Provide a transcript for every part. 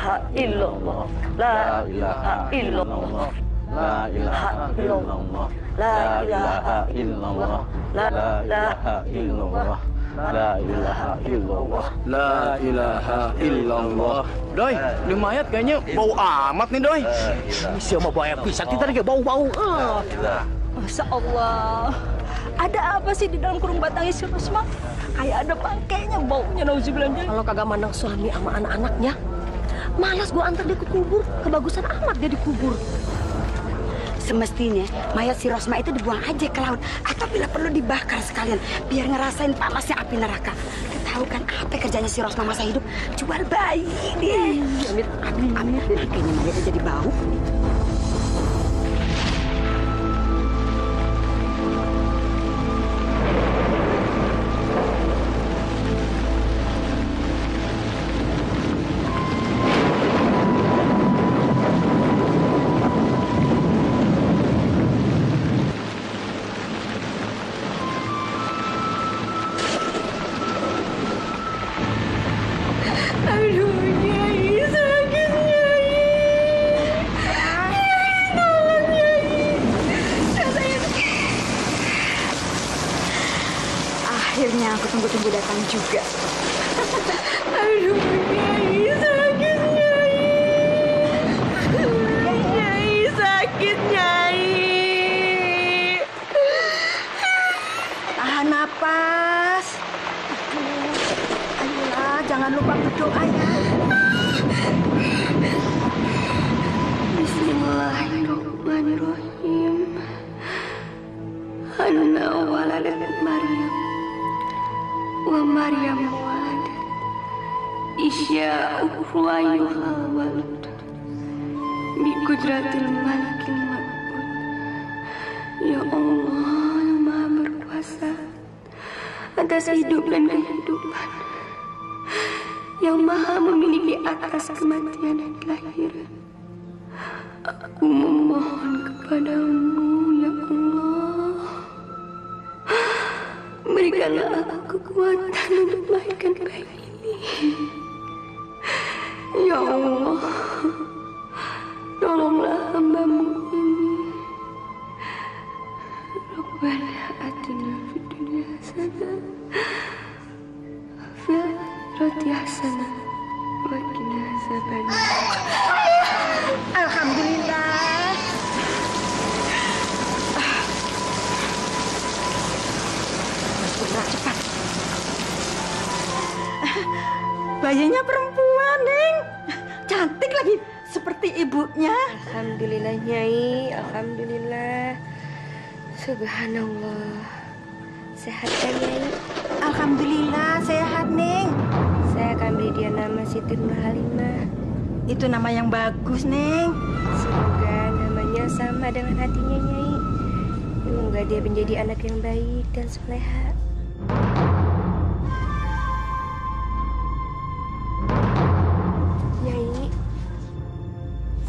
ilaha illallah. La ilaha illallah. La ilaha illallah. La ilaha illallah. La ilaha illallah. La ilaha illallah. La ilaha illallah. Doi, di mayat kayaknya bau amat nih, Doi. Siapa bau air pisang kita lagi bau-bau. Masya Allah. Ada apa sih di dalam kurung batangnya si Rosma? Kayak ada bangkainya baunya, nauzubillah. Kalau kagak mandang suami sama anak-anaknya, malas gua antar dia ke kubur. Kebagusan amat dia dikubur. Semestinya mayat si Rosma itu dibuang aja ke laut atau bila perlu dibakar sekalian biar ngerasain panasnya api neraka. Tahu kan apa kerjanya si Rosma masa hidup? Jual bayi dia. Amit, kayaknya mayatnya jadi bau. Akhirnya aku tunggu-tunggu datang juga. Aduh, Nyai, sakit, Nyai. Nyai, sakit, Nyai. Tahan napas. Ayolah, jangan lupa berdoa ya. Bismillahirrahmanirrahim. Anna waladat Maryam. Wa Maryam waladat Isya ukhuwayuha walad bi kudratil malikil ma'bud. Ya Allah yang maha berkuasa atas hidup dan kehidupan, yang maha memiliki atas kematian dan kelahiran. Aku memohon kepadamu ya Allah, berikanlah aku kekuatan untuk melahirkan bayi ini. Ya Allah, tolonglah hamba-Mu ini. Rabbana atina fid dunya hasanah wa fil akhirati hasanah wa qina azabannar. Alhamdulillah. Cepat. Bayinya perempuan, Neng. Cantik lagi, seperti ibunya. Alhamdulillah, Nyai. Alhamdulillah. Subhanallah. Sehat kan, Nyai? Alhamdulillah, sehat, Neng. Saya akan beri dia nama Siti Nurhalimah. Itu nama yang bagus, Neng. Semoga namanya sama dengan hatinya, Nyai. Semoga dia menjadi anak yang baik dan soleha. Nyai,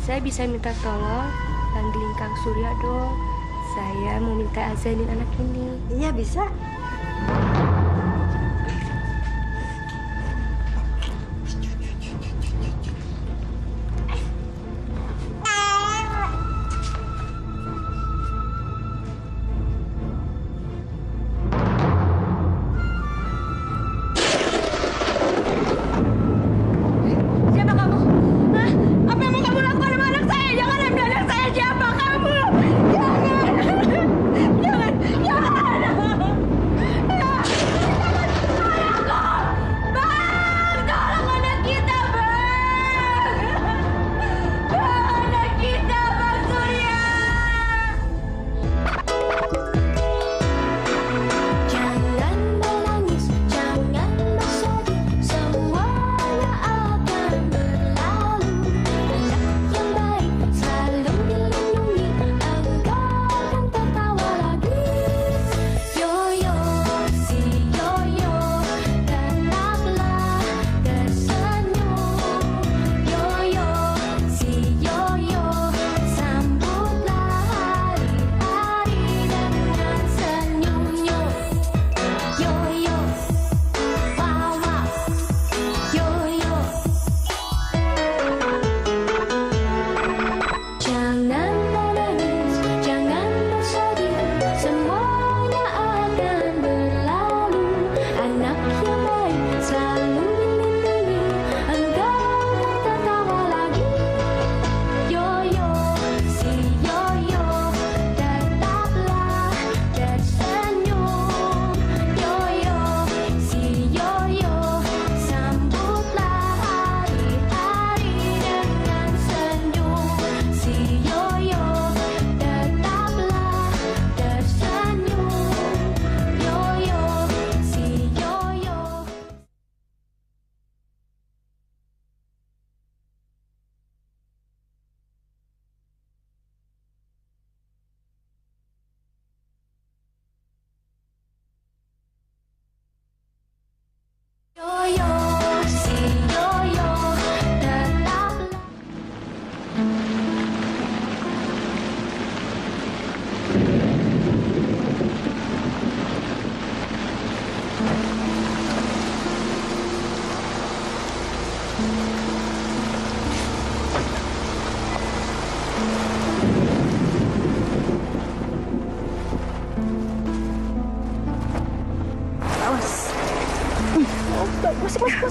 saya bisa minta tolong panggilin Kang Surya dong. Saya mau minta azanin anak ini. Iya, bisa.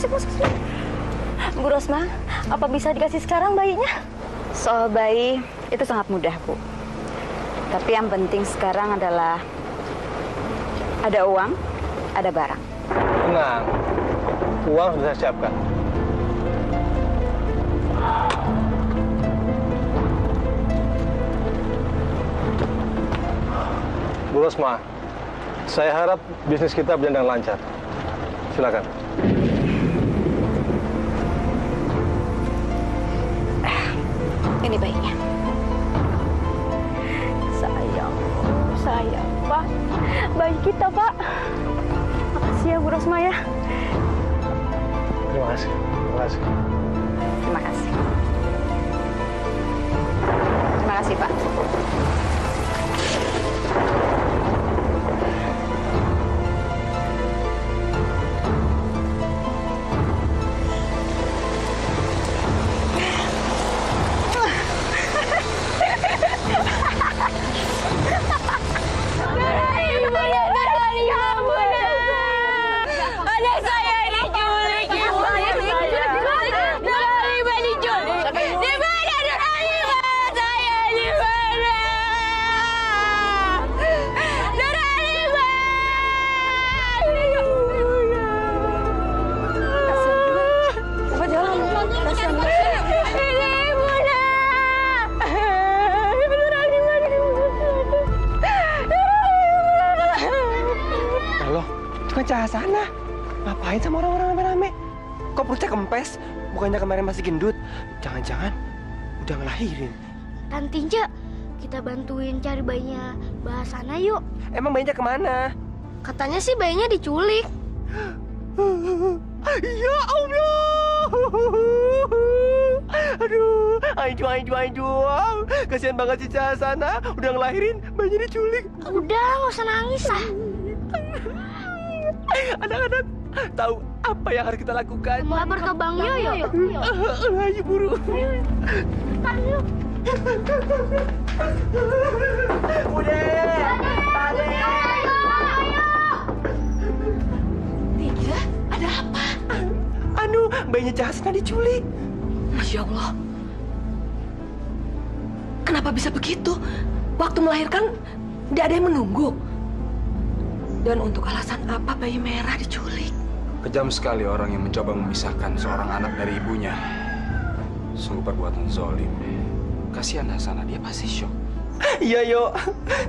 masuk. Bu Rosma, apa bisa dikasih sekarang bayinya? Soal bayi itu sangat mudah, Bu. Tapi yang penting sekarang adalah ada uang, ada barang. Tenang, uang sudah saya siapkan. Bu Rosma, saya harap bisnis kita berjalan dengan lancar. Silakan. Ini bayinya. Sayang, Pak. Bayi kita, Pak. Makasih ya, Bu Rosma ya. Terima kasih. Terima kasih. Terima kasih. Terima kasih, Pak. Sana, ngapain sama orang-orang rame-rame? Kok perutnya kempes? Bukannya kemarin masih gendut? Jangan-jangan udah ngelahirin. Tantinja, kita bantuin cari bayinya Bahasana yuk. Emang bayinya kemana? Katanya sih bayinya diculik. Ya Allah! Aduh, Aijuang. Kasihan banget si Cahasana, udah ngelahirin, bayinya diculik. Udah, nggak usah nangis ah. Anak-anak, tahu apa yang harus kita lakukan? Lapor ke Bang Yoyo. Ayo buru. Bude! Pade! Tiga, ada apa? Anu, bayinya Cahasana diculik. Masya Allah. Kenapa bisa begitu? Waktu melahirkan, tidak ada yang menunggu. Dan untuk alasan apa bayi merah diculik? Kejam sekali orang yang mencoba memisahkan seorang anak dari ibunya. Sungguh perbuatan zalim. Kasihan Hasana, dia pasti syok. Iya, Yo.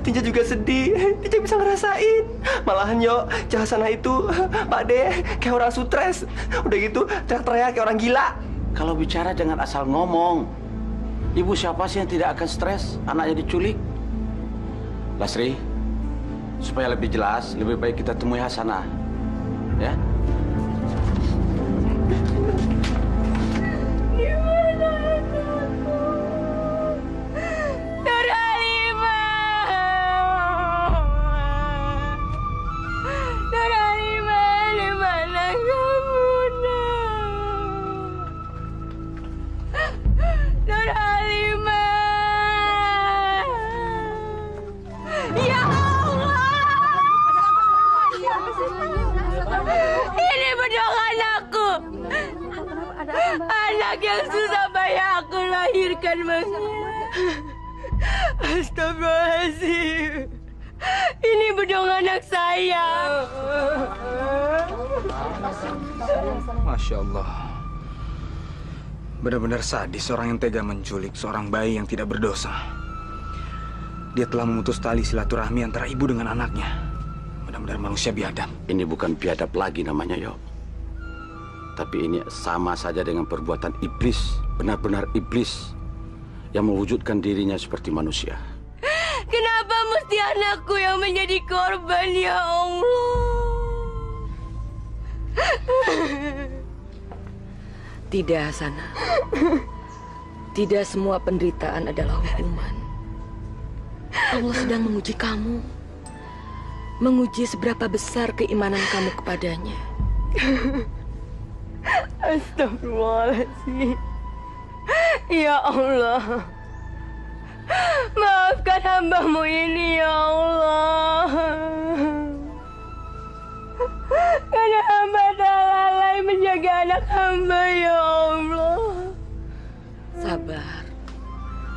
Tinja juga sedih. Tinja bisa ngerasain. Malahan, Yo, Cahasana itu, Pak De, kayak orang stres. Udah gitu, teriak-teriak kayak orang gila. Kalau bicara jangan asal ngomong. Ibu siapa sih yang tidak akan stres anaknya diculik? Lasri, supaya lebih jelas, lebih baik kita temui Hasanah. Ya? Anak yang susah payah aku lahirkan, Mas. Astagfirullahaladzim. Ini bedong anak saya. Masya Allah. Benar-benar sadis orang yang tega menculik seorang bayi yang tidak berdosa. Dia telah memutus tali silaturahmi antara ibu dengan anaknya. Benar-benar manusia biadab. Ini bukan biadab lagi namanya, Yo. Tapi ini sama saja dengan perbuatan iblis, benar-benar iblis yang mewujudkan dirinya seperti manusia. Kenapa mesti anakku yang menjadi korban, ya Allah? Tidak, Hasanah. Tidak semua penderitaan adalah hukuman. Allah sedang menguji kamu. Menguji seberapa besar keimanan kamu kepadanya. Astagfirullahaladzim. Ya Allah, maafkan hamba-Mu ini, ya Allah. Karena hamba telah lalai menjaga menjaga anak hamba ya Allah. Sabar,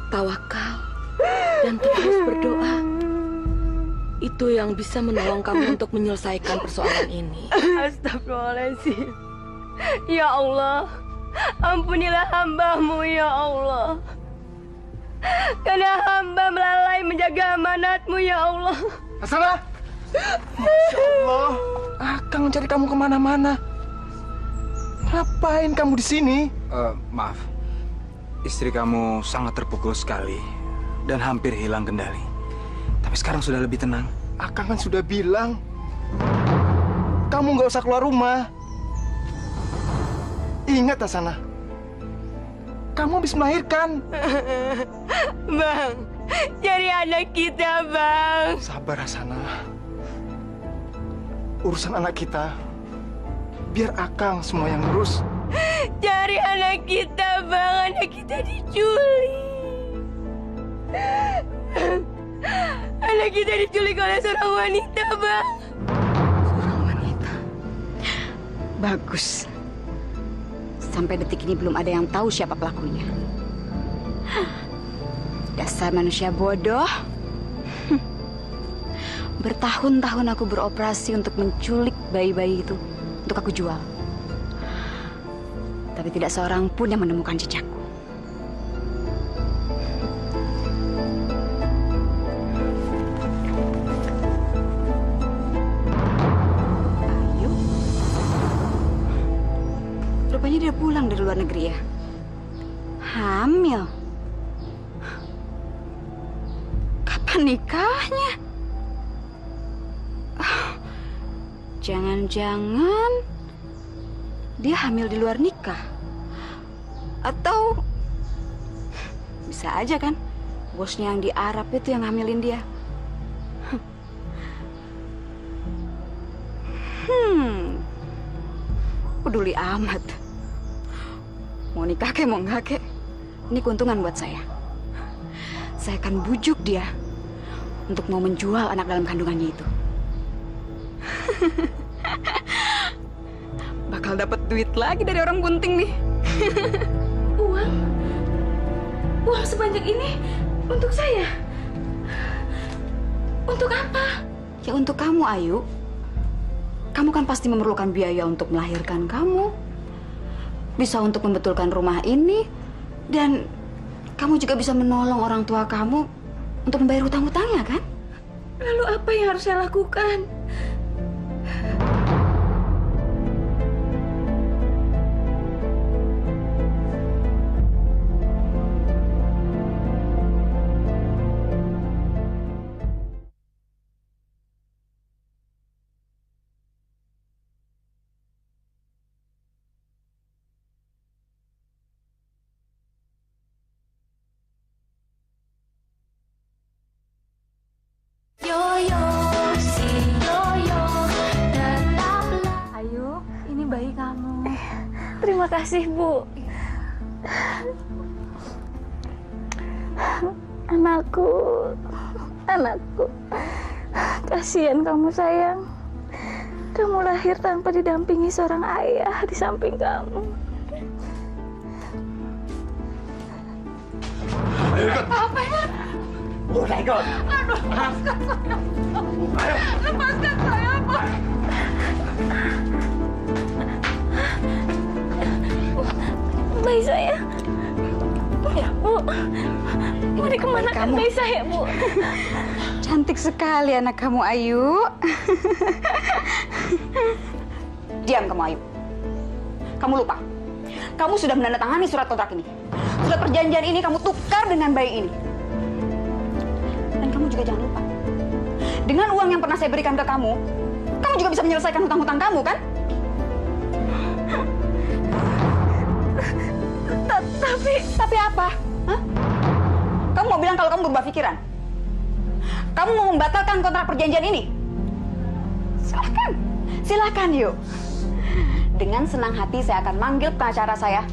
tawakal, dan terus berdoa. Itu yang bisa menolong kamu untuk menyelesaikan persoalan ini. Astagfirullahaladzim. Ya Allah, ampunilah hamba-Mu ya Allah. Karena hamba melalai menjaga amanat-Mu ya Allah. Hasanah! Masya Allah, Akang mencari kamu kemana-mana. Ngapain kamu di sini? Maaf, istri kamu sangat terpukul sekali dan hampir hilang kendali. Tapi sekarang sudah lebih tenang. Akang kan sudah bilang, kamu nggak usah keluar rumah. Ingat, Hasanah, kamu habis melahirkan. Bang, cari anak kita, Bang. Sabar, Hasanah. Urusan anak kita, biar Akang semua yang ngurus. Cari anak kita, Bang. Anak kita diculik. Anak kita diculik oleh seorang wanita, Bang. Seorang wanita. Bagus. Sampai detik ini belum ada yang tahu siapa pelakunya. Dasar manusia bodoh. Bertahun-tahun aku beroperasi untuk menculik bayi-bayi itu untuk aku jual. Tapi tidak seorang pun yang menemukan jejakku. Ayu? Rupanya dia pulang dari luar negeri ya? Hamil? Kapan nikahnya? Jangan-jangan dia hamil di luar nikah. Atau bisa aja kan bosnya yang di Arab itu yang hamilin dia. Peduli amat. Mau nikah kek mau enggak kek, ini keuntungan buat saya. Saya akan bujuk dia untuk mau menjual anak dalam kandungannya itu. Bakal dapat duit lagi dari orang bunting nih. Uang sebanyak ini untuk saya? Untuk apa? Ya untuk kamu, Ayu. Kamu kan pasti memerlukan biaya untuk melahirkan kamu. Bisa untuk membetulkan rumah ini. Dan kamu juga bisa menolong orang tua kamu untuk membayar hutang-hutangnya, kan? Lalu apa yang harus saya lakukan? Ayu, ini bayi kamu. Terima kasih, Bu. Anakku, anakku. Kasihan kamu, sayang. Kamu lahir tanpa didampingi seorang ayah di samping kamu. Ayo, ikut. Apa ya? Udah ikut. Aduh, lepaskan saya. Lepaskan saya, Pak. Bayi saya. Ya, Bu. Mau dikemanakan bayi saya, Bu? Cantik sekali anak kamu, Ayu. Diam kamu, Ayu. Kamu lupa. Kamu sudah menandatangani surat kontrak ini. Surat perjanjian ini kamu tukar dengan bayi ini. Dan kamu juga jangan lupa. Dengan uang yang pernah saya berikan ke kamu juga bisa menyelesaikan hutang-hutang kamu, kan? Tapi apa? Hah? Kamu mau bilang kalau kamu berubah pikiran? Kamu mau membatalkan kontrak perjanjian ini? Silahkan. Silahkan, yuk. Dengan senang hati saya akan manggil pengacara saya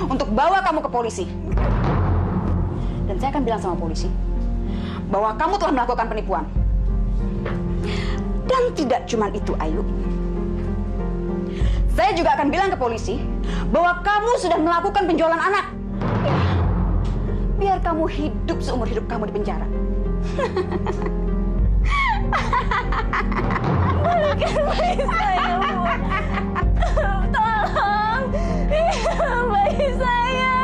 untuk bawa kamu ke polisi. Dan saya akan bilang sama polisi bahwa kamu telah melakukan penipuan. Dan tidak cuma itu, Ayu. Saya juga akan bilang ke polisi bahwa kamu sudah melakukan penjualan anak. Ya, biar kamu hidup seumur hidup kamu di penjara. Balikin bayi saya, Bu. Tolong. Bayi saya.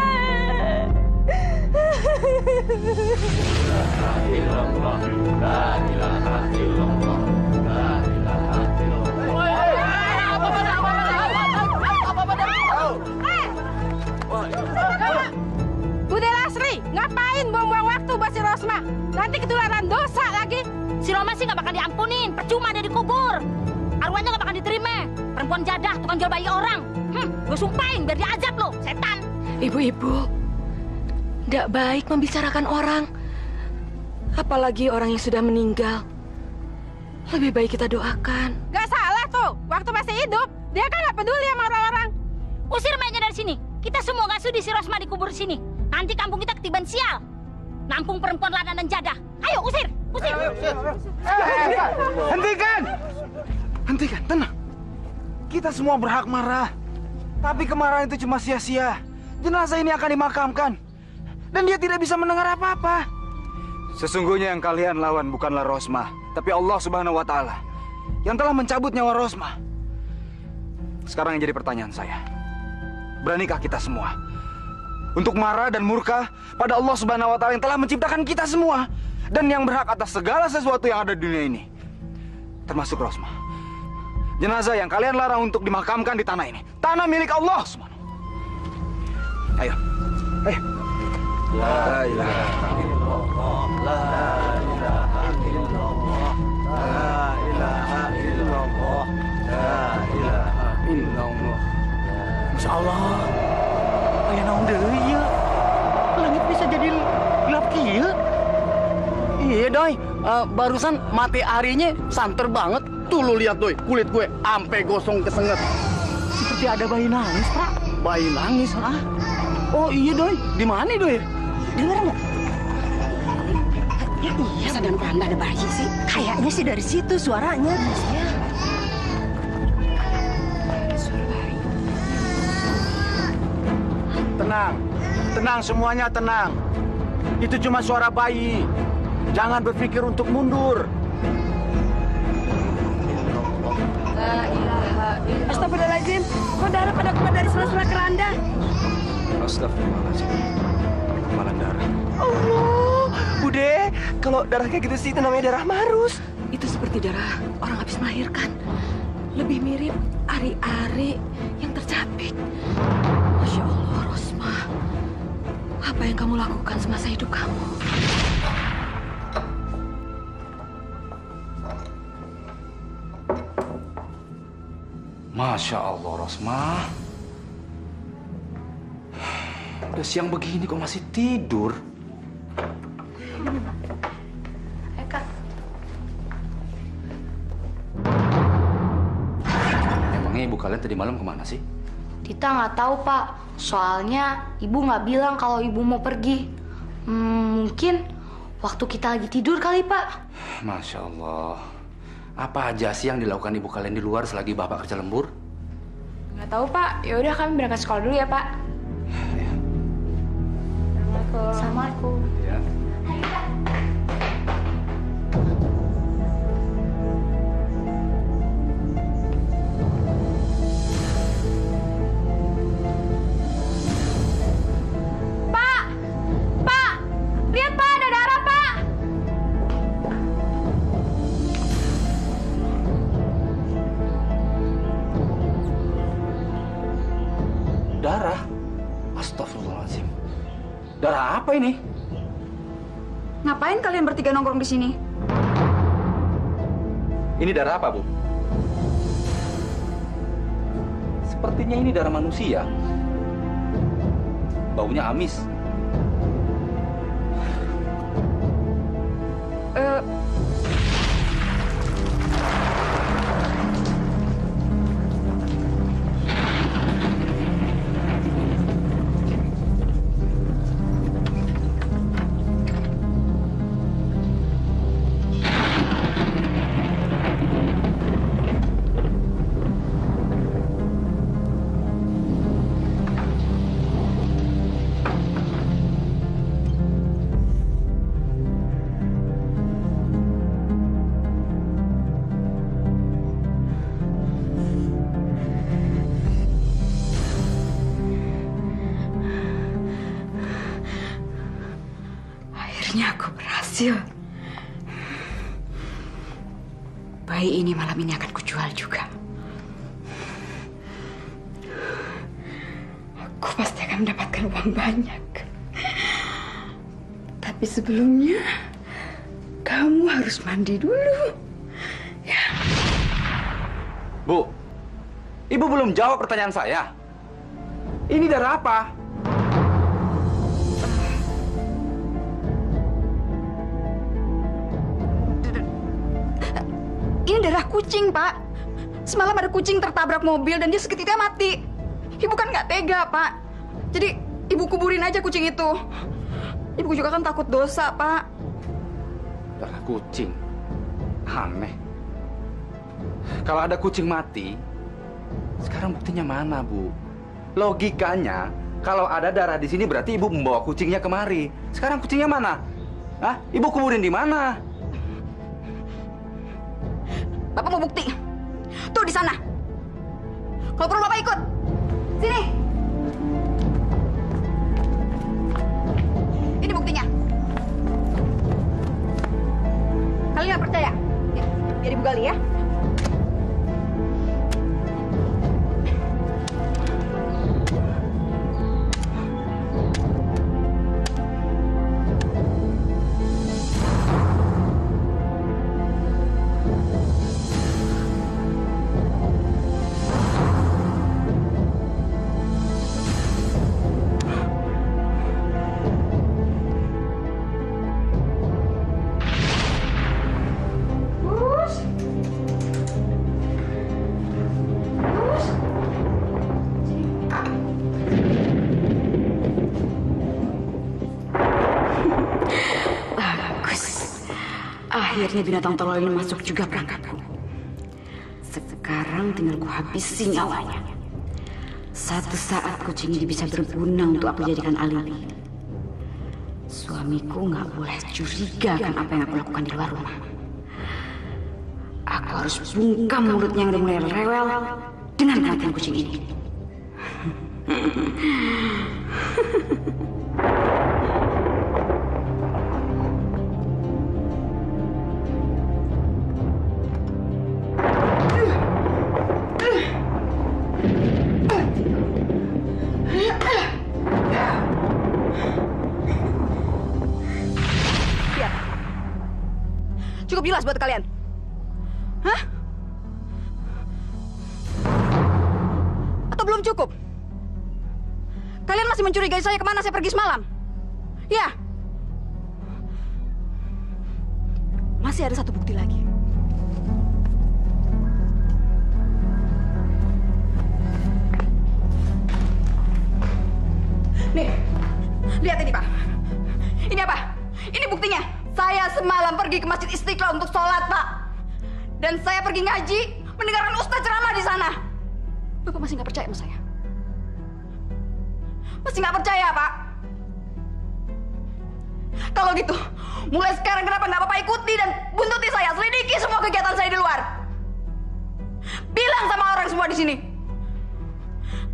Bude Lasri, ngapain buang-buang waktu buat si Rosma? Nanti ketularan dosa lagi. Si Roma sih nggak bakal diampunin, percuma dia dikubur. Arwahnya nggak bakal diterima. Perempuan jadah, tukang jual bayi orang. Gue sumpahin biar diazab lo, setan. Ibu-ibu, tidak baik membicarakan orang. Apalagi orang yang sudah meninggal. Lebih baik kita doakan. Gak salah tuh, waktu masih hidup, dia kan gak peduli sama orang-orang. Usir mainnya dari sini. Kita semua nggak sudi si Rosma dikubur di sini. Nanti kampung kita ketiban sial. Nampung perempuan lana dan jadah. Ayo, usir! Usir! Hentikan! Hentikan, tenang. Kita semua berhak marah. Tapi kemarahan itu cuma sia-sia. Jenazah ini akan dimakamkan. Dan dia tidak bisa mendengar apa-apa. Sesungguhnya yang kalian lawan bukanlah Rosma, tapi Allah Subhanahu wa Ta'ala yang telah mencabut nyawa Rosma. Sekarang yang jadi pertanyaan saya, beranikah kita semua untuk marah dan murka pada Allah Subhanahu wa Ta'ala yang telah menciptakan kita semua dan yang berhak atas segala sesuatu yang ada di dunia ini, termasuk Rosma? Jenazah yang kalian larang untuk dimakamkan di tanah ini, tanah milik Allah Subhanahu. Ayo, ayo. La ilaha illallah, la ilaha illallah, la ilaha illallah, la ilaha illallah. Masya Allah, aya naon deui ieu? Langit bisa jadi gelap kieu? Iya doi, barusan mati harinya santer banget. Tuh lu lihat doi, kulit gue ampe gosong kesenget. Seperti ada bayi nangis, Pak. Bayi nangis, ah? Oh iya doi, di mana doi? Dengar nggak? Ya iya, sadar pandang ada bayi sih. Kayaknya sih dari situ suaranya. Suara bayi. Tenang, tenang semuanya tenang. Itu cuma suara bayi. Jangan berpikir untuk mundur. Astagfirullahaladzim. Kok darah pada keluar dari sela-sela keranda? Astagfirullahaladzim. Kemalan darah. Allah, Bude, kalau darah kayak gitu sih itu namanya darah marus. Itu seperti darah orang habis melahirkan. Lebih mirip ari-ari yang tercapit. Masya Allah, Rosma. Apa yang kamu lakukan semasa hidup kamu? Masya Allah, Rosma. Udah siang begini kok masih tidur? Eka. Emangnya ibu kalian tadi malam kemana sih? Tita nggak tahu, Pak. Soalnya ibu nggak bilang kalau ibu mau pergi. Mungkin waktu kita lagi tidur kali, Pak. Masya Allah. Apa aja sih yang dilakukan ibu kalian di luar selagi bapak kerja lembur? Nggak tahu, Pak. Ya udah kami berangkat sekolah dulu ya, Pak. Assalamualaikum. Ya. Pak! Pak! Lihat, Pak, ada darah, Pak! Darah? Astagfirullahaladzim. Darah apa ini? Ngapain kalian bertiga nongkrong di sini? Ini darah apa, Bu? Sepertinya ini darah manusia. Baunya amis. berhasil. Bayi ini malam ini akan kujual juga. Aku pasti akan mendapatkan uang banyak. Tapi sebelumnya, kamu harus mandi dulu. Ya. Bu, Ibu belum jawab pertanyaan saya. Ini darah apa? Ini darah kucing, Pak. Semalam ada kucing tertabrak mobil dan dia seketika mati. Ibu kan nggak tega, Pak. Jadi, Ibu kuburin aja kucing itu. Ibu juga kan takut dosa, Pak. Darah kucing. Aneh. Kalau ada kucing mati, sekarang buktinya mana, Bu? Logikanya, kalau ada darah di sini berarti Ibu membawa kucingnya kemari. Sekarang kucingnya mana? Hah? Ibu kuburin di mana? Bapak mau bukti? Tuh di sana. Kalau perlu Bapak ikut. Sini. Ini buktinya. Kalian nggak percaya? Ya, biar Ibu gali ya. Akhirnya binatang tolol ini masuk juga perangkapku. Sekarang tinggal ku habisi nyawanya. Satu saat kucing ini bisa berguna untuk aku jadikan alibi. Suamiku nggak boleh curiga akan apa yang aku lakukan di luar rumah. Aku harus bungkam mulutnya yang udah mulai rewel dengan kematian kucing ini. Cukup jelas buat kalian? Hah? Atau belum cukup? Kalian masih mencurigai saya kemana saya pergi semalam? Ya? Masih ada satu bukti lagi. Nih, lihat ini, Pak. Ini apa? Ini buktinya. Saya semalam pergi ke Masjid Istiqlal untuk sholat, Pak. Dan saya pergi ngaji, mendengarkan ustaz ceramah di sana. Bapak masih nggak percaya sama saya? Masih nggak percaya, Pak? Kalau gitu, mulai sekarang kenapa nggak Bapak ikuti dan buntuti saya, selidiki semua kegiatan saya di luar? Bilang sama orang semua di sini.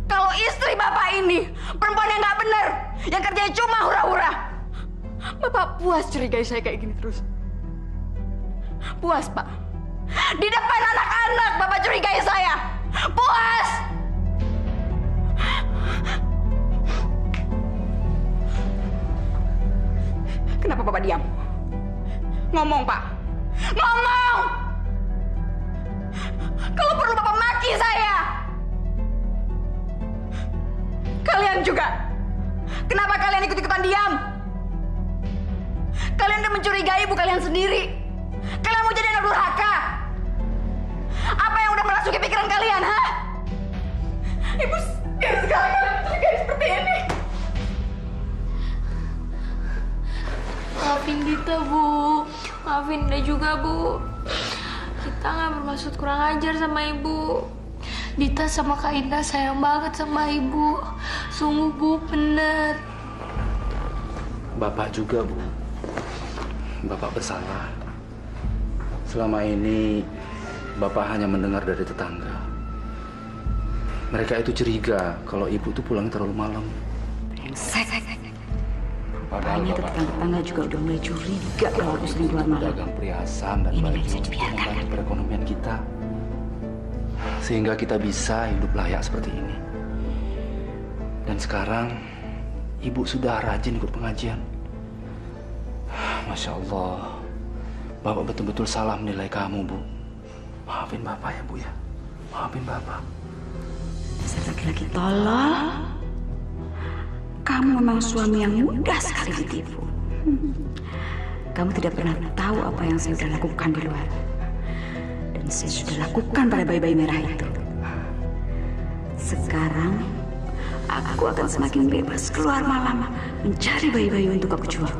Kalau istri Bapak ini perempuan yang nggak benar, yang kerjanya cuma hura-hura. Bapak puas curigai saya kayak gini terus? Puas, Pak? Di depan anak-anak Bapak curigai saya? Puas? Kenapa Bapak diam? Ngomong, Pak. Ngomong! Kalau perlu Bapak maki saya. Kalian juga. Kenapa kalian ikut-ikutan diam? Kalian udah mencurigai ibu kalian sendiri. Kalian mau jadi anak durhaka. Apa yang udah merasuki pikiran kalian, ha? Ibu sekali kalian mencurigai seperti ini. Maafin Dita, Bu. Maafin Dita juga, Bu. Kita nggak bermaksud kurang ajar sama Ibu. Dita sama Kak Indah sayang banget sama Ibu. Sungguh, Bu, bener. Bapak juga, Bu. Bapak bersalah. Selama ini Bapak hanya mendengar dari tetangga. Mereka itu curiga kalau Ibu tuh pulang terlalu malam. Brengsek. Makanya tetangga-tetangga juga udah mulai curiga kalau aku sering keluar malam. Dagang perhiasan dan Ini baju nggak bisa untuk dibiarkan. membantu perekonomian kita. Sehingga kita bisa hidup layak seperti ini. Dan sekarang, Ibu sudah rajin ikut pengajian. Masya Allah, Bapak betul-betul salah menilai kamu, Bu. Maafin Bapak ya, Bu ya. Maafin Bapak. Dasar laki-laki tolol. Kamu memang suami yang mudah sekali ditipu. Kamu tidak pernah tahu apa yang saya sudah lakukan di luar. Dan saya sudah lakukan pada bayi-bayi merah itu. Sekarang, aku akan semakin bebas keluar malam mencari bayi-bayi untuk aku jual.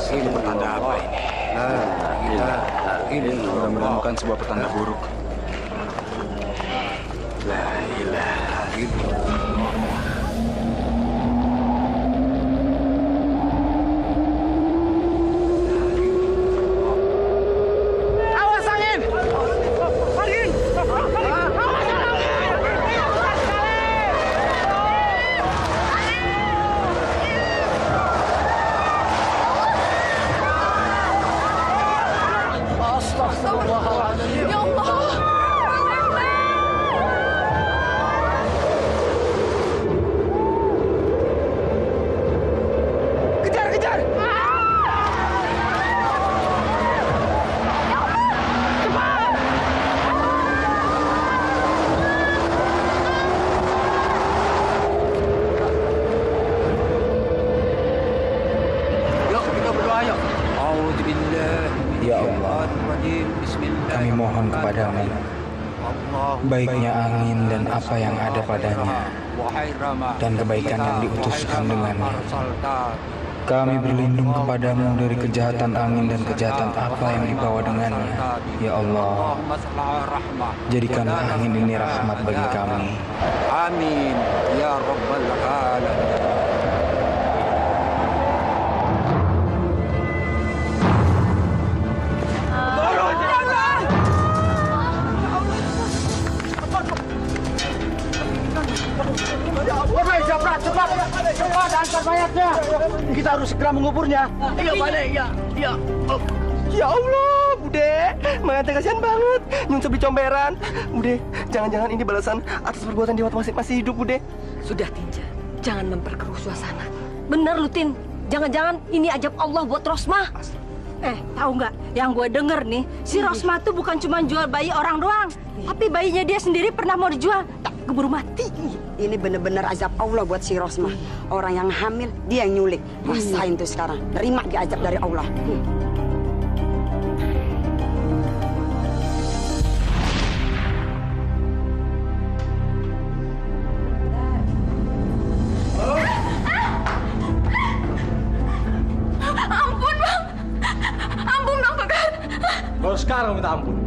Ini pertanda apa ini? Mudah-mudahan bukan sebuah pertanda buruk. La ilaha illallah. Awas angin! Angin! Astagfirullahaladzim. Ya Allah. Kejar, kejar! Yuk, kita berdoa yuk. Ya Allah, kami mohon kepadamu, baiknya angin dan apa yang ada padanya, dan kebaikan yang diutuskan dengannya. Kami berlindung kepadamu dari kejahatan angin dan kejahatan apa yang dibawa dengannya. Ya Allah, jadikanlah angin ini rahmat bagi kami. Amin. Ya Rabbal Alamin. Cepat angkat mayatnya. Kita harus segera menguburnya. Iya, Pak De. Iya, iya. Ya Allah, Bude, mayatnya kasihan banget. Nyun sebi comberan. Bude, jangan-jangan ini balasan atas perbuatan dia waktu masih hidup, Bude. Sudah, Tinja. Jangan memperkeruh suasana. Bener lu, Tin. Jangan-jangan ini ajab Allah buat Rosma. Tahu nggak? Yang gue denger nih, si Rosma tuh bukan cuma jual bayi orang doang. Tapi bayinya dia sendiri pernah mau dijual. Tak keburu mati. Ini bener-bener azab Allah buat si Rosma. Orang yang hamil, dia yang nyulik. Rasain tuh sekarang. Terima dia azab dari Allah. Ampun, Bang. Ampun, Bang Pekat. Baru sekarang minta ampun.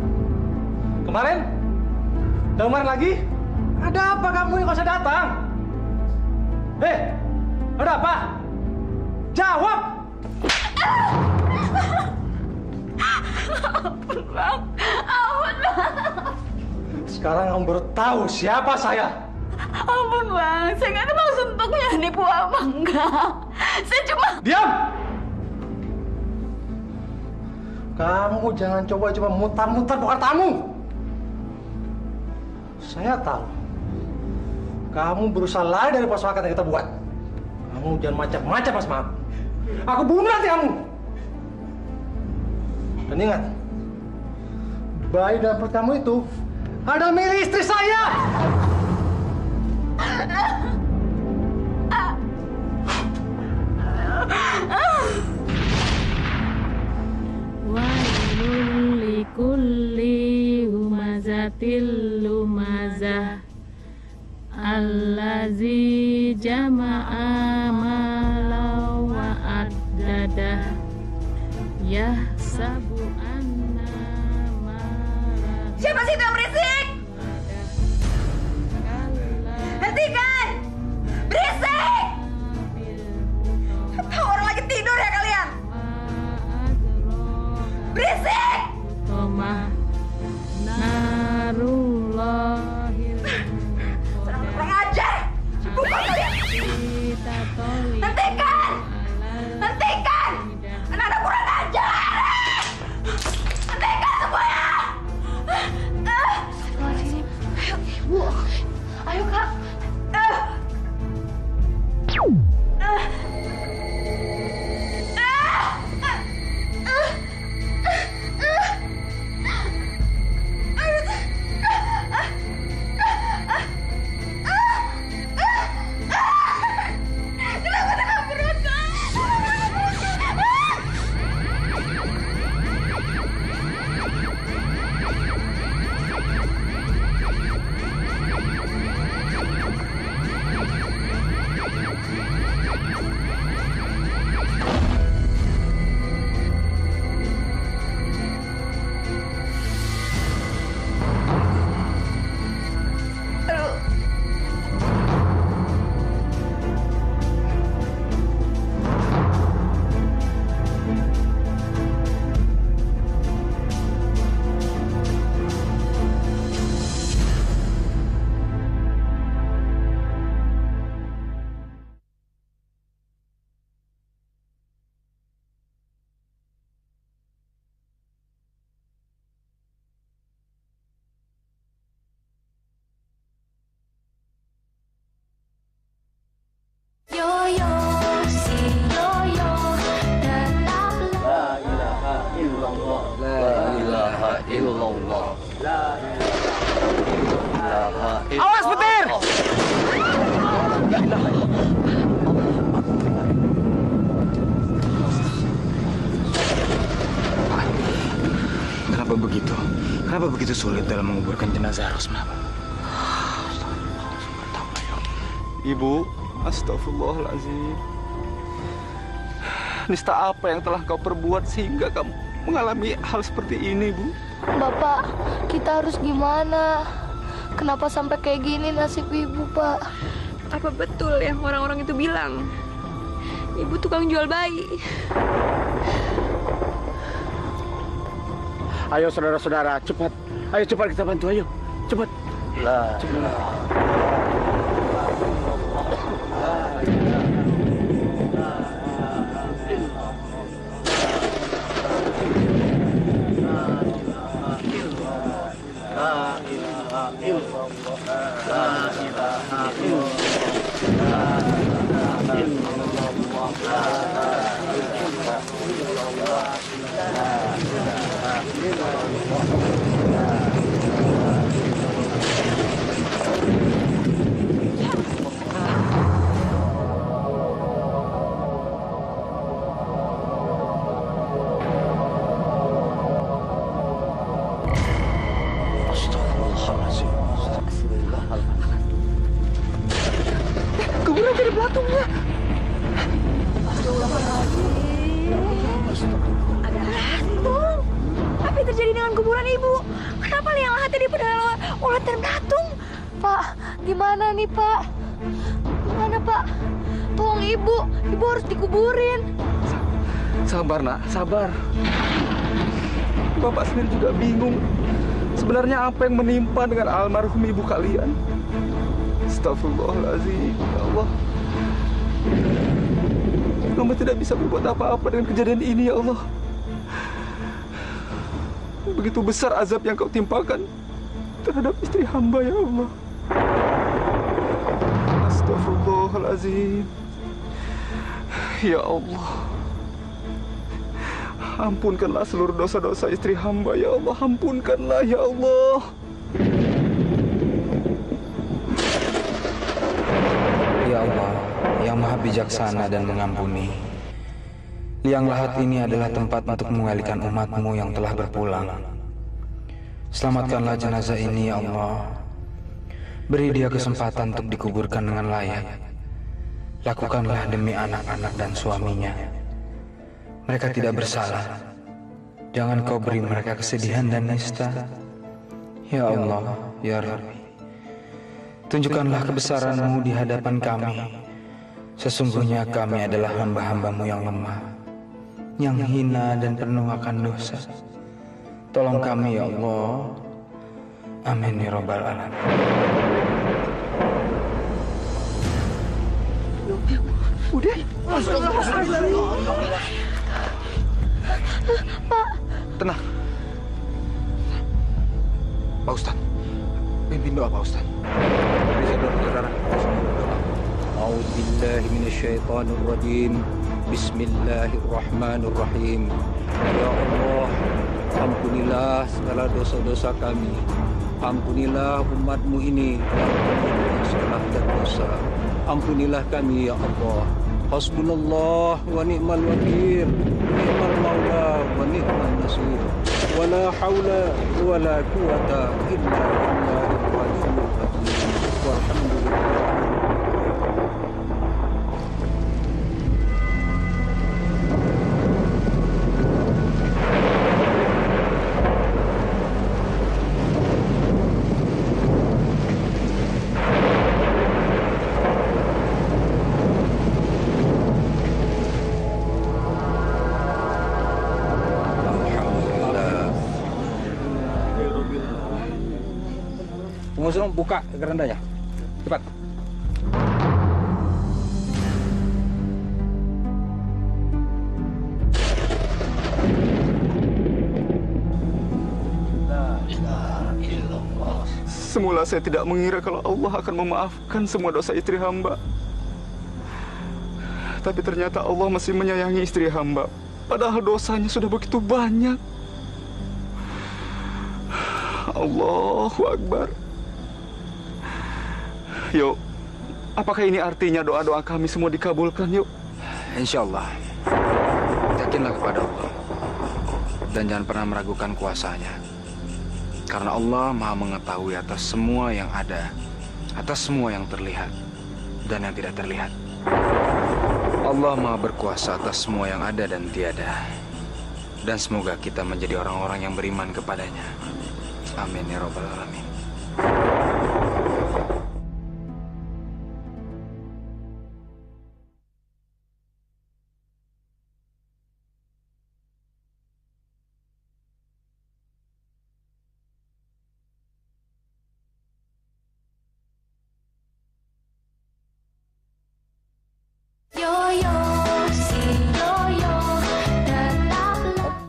Kemarin? Dan kemarin lagi? Ada apa kamu ini kok saya datang? Ada apa? Jawab! Ampun, Bang. Ampun, Bang. Sekarang kamu baru tahu siapa saya. Ampun, Bang. Saya nggak ada maksud untuk nipu Abang. Enggak. Saya cuma... Diam! Kamu jangan coba-coba mutar-mutar bukan tamu. Saya tahu. Kamu berusaha lari dari persoalan yang kita buat. Kamu jangan macam-macam, Mas Maaf. Aku bunuh nanti kamu. Dan ingat, bayi dalam perut kamu itu adalah milik istri saya. Wailul likulli humazatil lumazah allazi jama'a dadah ya sabu anna marah. Siapa sih itu yang berisik? Hentikan! Berisik! Apa orang lagi tidur ya kalian? Berisik! Tomah narullahil kurang ajar! Buka kalian! Hentikan! Hentikan! Anak-anak kurang ajar! Hentikan semuanya! Ayo, Ibu. Ayo, Kak. Awas petir! Kenapa begitu? Kenapa begitu sulit dalam menguburkan jenazah Rosmah? Ibu, astagfirullahaladzim. Nista apa yang telah kau perbuat sehingga kamu mengalami hal seperti ini, Bu? Bapak, kita harus gimana? Kenapa sampai kayak gini nasib ibu, Pak? Apa betul yang orang-orang itu bilang? Ibu tukang jual bayi. Ayo saudara-saudara, cepat. Ayo cepat kita bantu, ayo. Cepat. Kuburan jadi belatungnya. Ada belatung. Apa yang terjadi dengan kuburan ibu? Kenapa liang lahatnya dipenuhi ulat dan belatung? Pak, gimana nih, Pak? Gimana, Pak? Tolong ibu harus dikuburin. Sabar, Nak, sabar. Bapak sendiri juga bingung. Sebenarnya apa yang menimpa dengan almarhum ibu kalian? Astagfirullahaladzim, ya Allah. Hamba tidak bisa berbuat apa-apa dengan kejadian ini, ya Allah. Begitu besar azab yang kau timpakan terhadap istri hamba, ya Allah. Astagfirullahaladzim. Ya Allah. Ampunkanlah seluruh dosa-dosa istri hamba, ya Allah. Ampunkanlah, ya Allah. Ya Allah, yang maha bijaksana dan mengampuni. Liang lahat ini adalah tempat untuk mengalihkan umatmu yang telah berpulang. Selamatkanlah jenazah ini, ya Allah. Beri dia kesempatan untuk dikuburkan dengan layak. Lakukanlah demi anak-anak dan suaminya. Mereka tidak bersalah. Jangan kau beri mereka kesedihan dan nista. Ya Allah, ya Rabbi, tunjukkanlah kebesaran-Mu di hadapan kami. Sesungguhnya kami adalah hamba-hamba-Mu yang lemah, yang hina dan penuh akan dosa. Tolong kami ya Allah. Amin ya Rabbal Alamin. Udah. Pak. Tenang. Pak Ustadz, pimpin doa Pak Ustadz. Bisa doa saudara. A'udzu billahi minasyaitonir rajim. Bismillahirrahmanirrahim. Ya Allah, ampunilah segala dosa-dosa kami. Ampunilah umat-Mu ini yang penuh dengan salah dan dosa. Ampunilah kami ya Allah. Hasbunallah wa ni'mal wakil. Ni'mal maula wa ni'mal nasir. Wa la haula wa la quwata illa billahil aliyyil azim. Walhamdulillah. Pengusung buka gerandanya. Cepat. Semula saya tidak mengira kalau Allah akan memaafkan semua dosa istri hamba. Tapi ternyata Allah masih menyayangi istri hamba. Padahal dosanya sudah begitu banyak. Allahu Akbar. Yuk, apakah ini artinya doa-doa kami semua dikabulkan, yuk? Insya Allah. Yakinlah kepada Allah. Dan jangan pernah meragukan kuasa-Nya. Karena Allah Maha mengetahui atas semua yang ada, atas semua yang terlihat, dan yang tidak terlihat. Allah Maha berkuasa atas semua yang ada dan tiada. Dan semoga kita menjadi orang-orang yang beriman kepadanya. Amin ya Rabbal Alamin.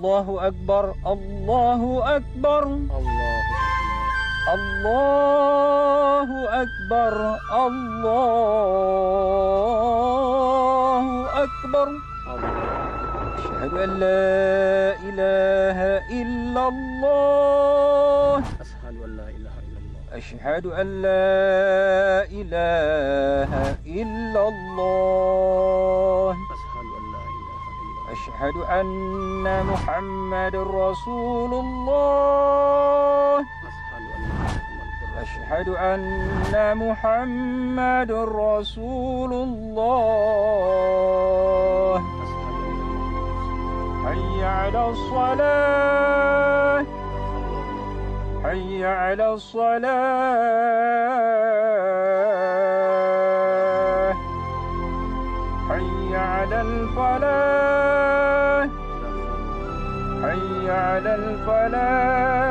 Allahu Akbar, Allahu Akbar, Allahu Akbar, Allahu Akbar. Asyhadu an la ilaha illallah. Asyhadu an la ilaha illallah. أشهد أن محمد رسول الله. أشهد أن محمد رسول الله. حي على الصلاة. حي على الصلاة. حي على الفلاح. حي على الفلاح.